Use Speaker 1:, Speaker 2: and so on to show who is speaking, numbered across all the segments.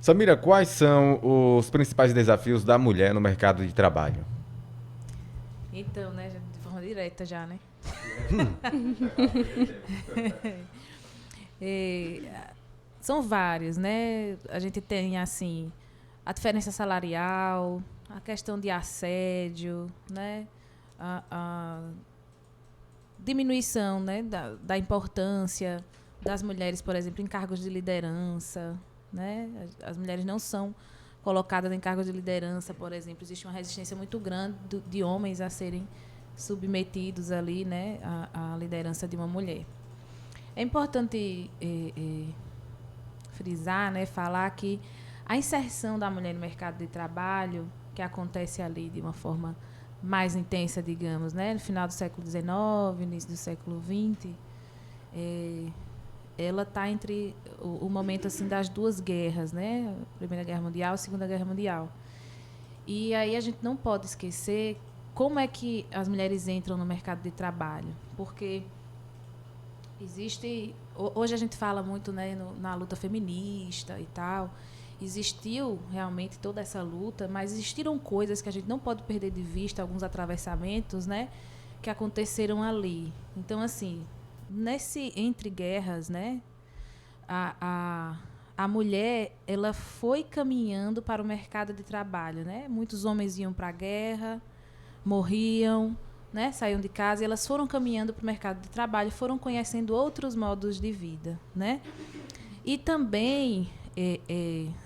Speaker 1: Samira, quais são os principais desafios da mulher no mercado de trabalho?
Speaker 2: Então, né, de forma direta já, né? E, são vários, né? A gente tem, assim, a diferença salarial, a questão de assédio, né? A diminuição, né, da importância das mulheres, por exemplo, em cargos de liderança, né? As mulheres não são colocadas em cargos de liderança, por exemplo. Existe uma resistência muito grande de homens a serem submetidos ali, né, à liderança de uma mulher. É importante frisar, né, falar que a inserção da mulher no mercado de trabalho, que acontece ali de uma forma mais intensa, digamos, né, no final do século XIX, início do século XX, ela está entre o momento assim das duas guerras, né, Primeira Guerra Mundial e Segunda Guerra Mundial. E aí a gente não pode esquecer como é que as mulheres entram no mercado de trabalho, porque existe, hoje a gente fala muito, né, na luta feminista e tal. Existiu realmente toda essa luta, mas existiram coisas que a gente não pode perder de vista, alguns atravessamentos, né, que aconteceram ali. Então, assim, nesse entre guerras, né, a, a, a mulher ela foi caminhando para o mercado de trabalho, né? Muitos homens iam para a guerra, morriam, né? Saíam de casa e elas foram caminhando para o mercado de trabalho, foram conhecendo outros modos de vida, né? E também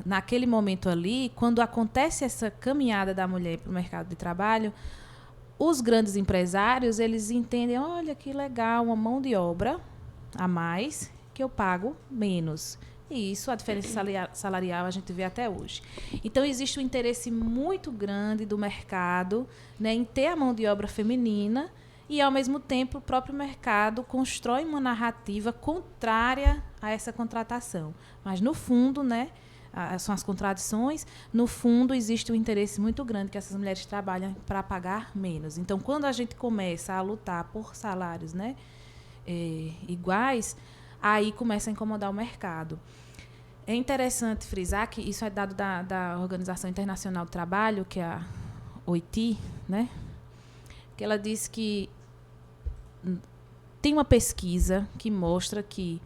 Speaker 2: naquele momento ali, quando acontece essa caminhada da mulher para o mercado de trabalho, os grandes empresários eles entendem, olha que legal, uma mão de obra a mais que eu pago menos. E isso, a diferença salarial, a gente vê até hoje. Então, existe um interesse muito grande do mercado, né, em ter a mão de obra feminina e, ao mesmo tempo, o próprio mercado constrói uma narrativa contrária a essa contratação. Mas, no fundo, né, são as contradições, no fundo existe um interesse muito grande que essas mulheres trabalham para pagar menos. Então, quando a gente começa a lutar por salários, né, iguais, aí começa a incomodar o mercado. É interessante frisar que isso é dado da Organização Internacional do Trabalho, que é a OIT, né? Que ela diz que tem uma pesquisa que mostra que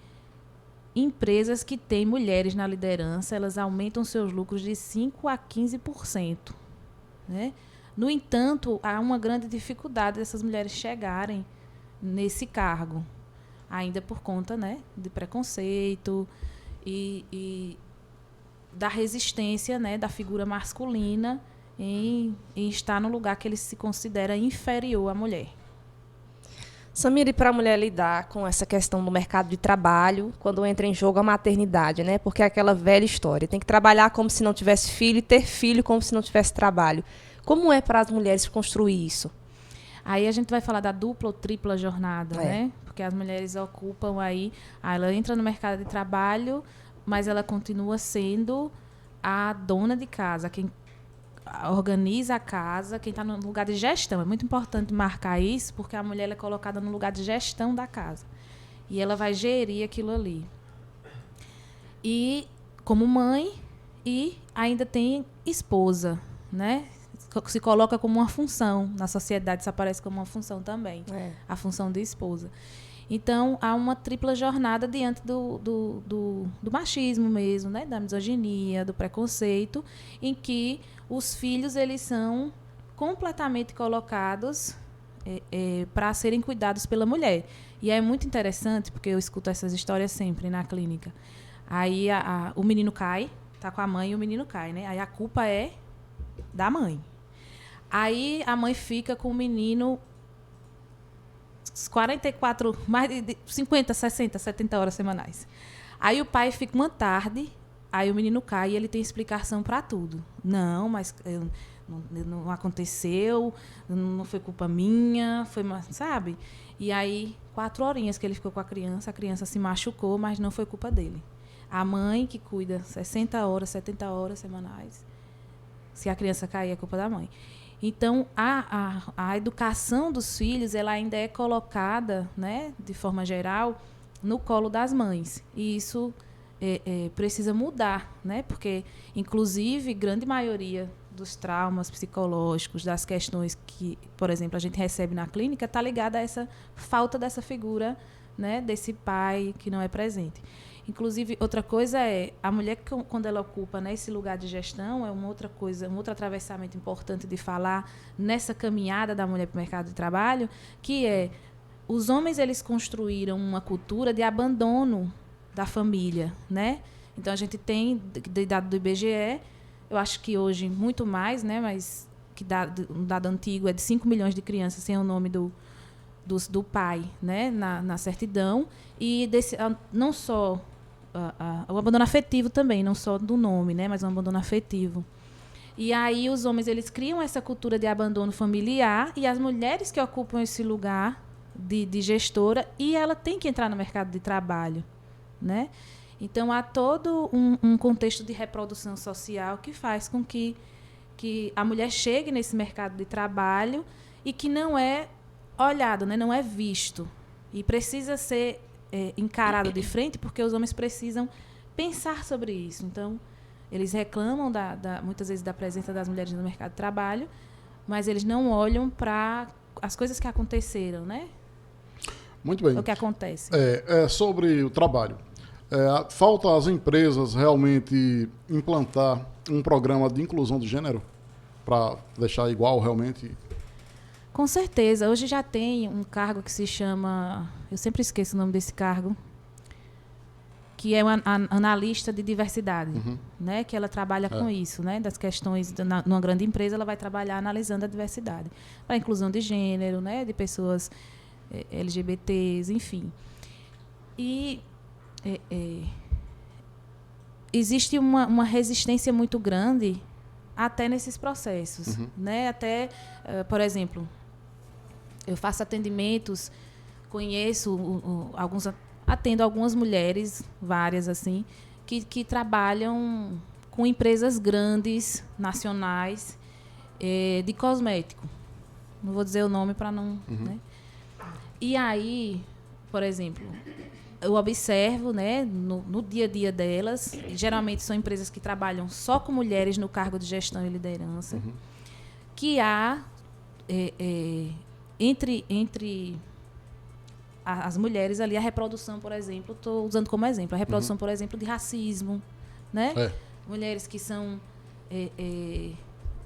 Speaker 2: empresas que têm mulheres na liderança, elas aumentam seus lucros de 5 a 15%. Né? No entanto, há uma grande dificuldade dessas mulheres chegarem nesse cargo, ainda por conta, né, de preconceito e da resistência, né, da figura masculina em estar no lugar que ele se considera inferior à mulher.
Speaker 3: Samira, e para a mulher lidar com essa questão do mercado de trabalho, quando entra em jogo a maternidade, né? Porque é aquela velha história, tem que trabalhar como se não tivesse filho e ter filho como se não tivesse trabalho. Como é para as mulheres construir isso?
Speaker 2: Aí a gente vai falar da dupla ou tripla jornada, né? Porque as mulheres ocupam aí, ela entra no mercado de trabalho, mas ela continua sendo a dona de casa, quem organiza a casa, quem está no lugar de gestão. É muito importante marcar isso, porque a mulher é colocada no lugar de gestão da casa. E ela vai gerir aquilo ali. E como mãe, e ainda tem esposa, né? Se coloca como uma função. Na sociedade isso aparece como uma função também. A função de esposa. Então, há uma tripla jornada diante do machismo mesmo, né? Da misoginia, do preconceito, em que os filhos eles são completamente colocados para serem cuidados pela mulher. E é muito interessante, porque eu escuto essas histórias sempre na clínica. Aí o menino cai, tá com a mãe e o menino cai, né? Aí a culpa é da mãe. Aí a mãe fica com o menino 44, mais de 50, 60, 70 horas semanais. Aí o pai fica uma tarde, aí o menino cai e ele tem explicação para tudo. Não, mas não aconteceu, não foi culpa minha, foi, sabe? E aí, 4 horinhas que ele ficou com a criança se machucou, mas não foi culpa dele. A mãe que cuida 60 horas, 70 horas semanais, se a criança cair, é culpa da mãe. Então, a educação dos filhos ela ainda é colocada, né, de forma geral, no colo das mães. E isso precisa mudar, né? Porque, inclusive, grande maioria dos traumas psicológicos, das questões que, por exemplo, a gente recebe na clínica, está ligada a essa falta dessa figura, né, desse pai que não é presente. Inclusive, outra coisa é, a mulher, quando ela ocupa, né, esse lugar de gestão, é uma outra coisa, um outro atravessamento importante de falar nessa caminhada da mulher para o mercado de trabalho, que é, os homens, eles construíram uma cultura de abandono da família, né? Então, a gente tem, de dado do IBGE, eu acho que hoje muito mais, né, mas que um dado antigo é de 5 milhões de crianças sem o nome do pai, né, na certidão, e não só o abandono afetivo também, não só do nome, né, mas o abandono afetivo. E aí os homens, eles criam essa cultura de abandono familiar, e as mulheres que ocupam esse lugar de gestora, e ela tem que entrar no mercado de trabalho, né? Então, há todo um contexto de reprodução social que faz com que a mulher chegue nesse mercado de trabalho e que não é olhado, né? Não é visto. E precisa ser encarado de frente, porque os homens precisam pensar sobre isso. Então, eles reclamam, muitas vezes, da presença das mulheres no mercado de trabalho, mas eles não olham para as coisas que aconteceram, né?
Speaker 4: Muito bem.
Speaker 2: O que acontece.
Speaker 4: Sobre o trabalho. Falta às empresas realmente implantar um programa de inclusão de gênero para deixar igual realmente?
Speaker 2: Com certeza. Hoje já tem um cargo que se chama... Eu sempre esqueço o nome desse cargo. Que é uma analista de diversidade.
Speaker 4: Uhum.
Speaker 2: Né? Que ela trabalha com isso. Né? Das questões... Numa grande empresa, ela vai trabalhar analisando a diversidade. Para a inclusão de gênero, né? De pessoas LGBTs, enfim. E... existe uma resistência muito grande até nesses processos,
Speaker 4: uhum.
Speaker 2: né? Até, por exemplo, eu faço atendimentos, conheço atendo algumas mulheres, várias assim, que trabalham com empresas grandes, nacionais, de cosmético. Não vou dizer o nome para não...
Speaker 4: Uhum.
Speaker 2: Né? E aí, por exemplo... Eu observo, né, no dia a dia delas, geralmente são empresas que trabalham só com mulheres no cargo de gestão e liderança,
Speaker 4: uhum.
Speaker 2: que há, entre as mulheres ali, a reprodução, por exemplo, estou usando como exemplo, a reprodução, por exemplo, de racismo, né? Mulheres que são...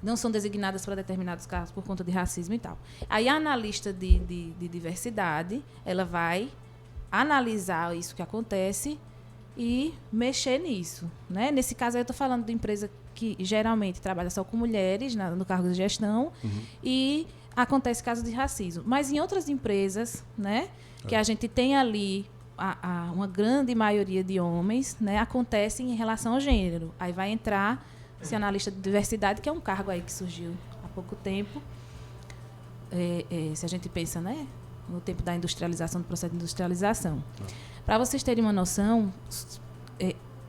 Speaker 2: não são designadas para determinados cargos por conta de racismo e tal. Aí a analista de diversidade, ela vai analisar isso que acontece e mexer nisso, né? Nesse caso, eu estou falando de empresa que geralmente trabalha só com mulheres no cargo de gestão, uhum. E acontece casos de racismo. Mas em outras empresas, né, que a gente tem ali uma grande maioria de homens, né, acontece em relação ao gênero. Aí vai entrar esse analista de diversidade, que é um cargo aí que surgiu há pouco tempo. Se a gente pensa, né, no tempo da industrialização, do processo de industrialização. Para vocês terem uma noção,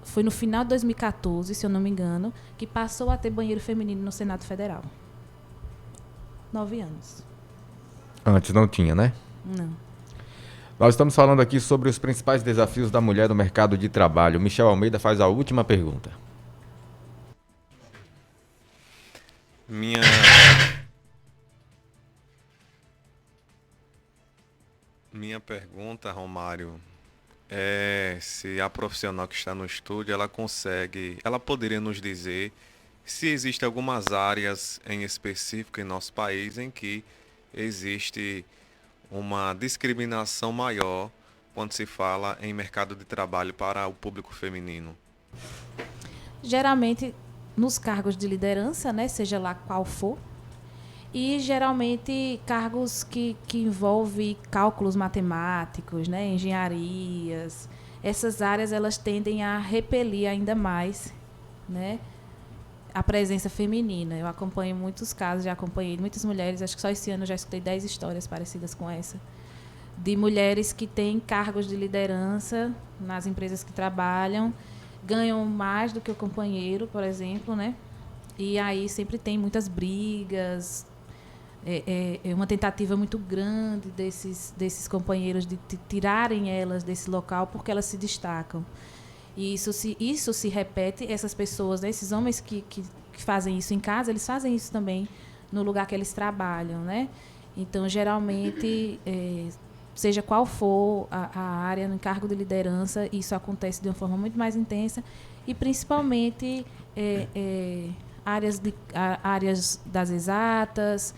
Speaker 2: foi no final de 2014, se eu não me engano, que passou a ter banheiro feminino no Senado Federal. 9 anos.
Speaker 1: Antes não tinha, né?
Speaker 2: Não.
Speaker 1: Nós estamos falando aqui sobre os principais desafios da mulher no mercado de trabalho. Michel Almeida faz a última pergunta.
Speaker 5: Minha pergunta, Romário, é se a profissional que está no estúdio, ela poderia nos dizer se existem algumas áreas em específico em nosso país em que existe uma discriminação maior quando se fala em mercado de trabalho para o público feminino.
Speaker 2: Geralmente, nos cargos de liderança, né, seja lá qual for, e geralmente cargos que envolvem cálculos matemáticos, né, engenharias. Essas áreas, elas tendem a repelir ainda mais, né, a presença feminina. Eu acompanho muitos casos, já acompanhei muitas mulheres, acho que só esse ano eu já escutei 10 histórias parecidas com essa, de mulheres que têm cargos de liderança nas empresas que trabalham, ganham mais do que o companheiro, por exemplo, né? E aí sempre tem muitas brigas, uma tentativa muito grande desses companheiros de tirarem elas desse local porque elas se destacam. E isso se repete, essas pessoas, né, esses homens que fazem isso em casa, eles fazem isso também no lugar que eles trabalham, né? Então, geralmente, seja qual for a área, no encargo de liderança, isso acontece de uma forma muito mais intensa e, principalmente, áreas das exatas,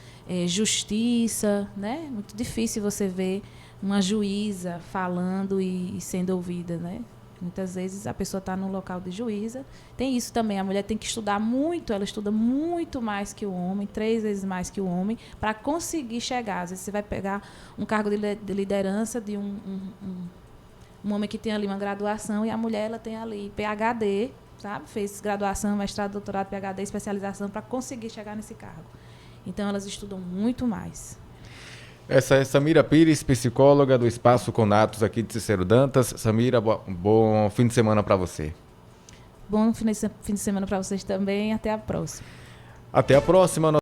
Speaker 2: justiça, né? Muito difícil você ver uma juíza falando e sendo ouvida, né? Muitas vezes a pessoa está no local de juíza. Tem isso também, a mulher tem que estudar muito, ela estuda muito mais que o homem, 3 vezes mais que o homem, para conseguir chegar. Às vezes você vai pegar um cargo de liderança de um homem que tem ali uma graduação e a mulher ela tem ali PhD, sabe? Fez graduação, mestrado, doutorado, PhD, especialização para conseguir chegar nesse cargo. Então elas estudam muito mais.
Speaker 1: Essa é Samira Pires, psicóloga do Espaço Conatos aqui de Cícero Dantas. Samira, bom fim de semana para você.
Speaker 2: Bom fim de semana para vocês também. Até a próxima.
Speaker 1: Até a próxima.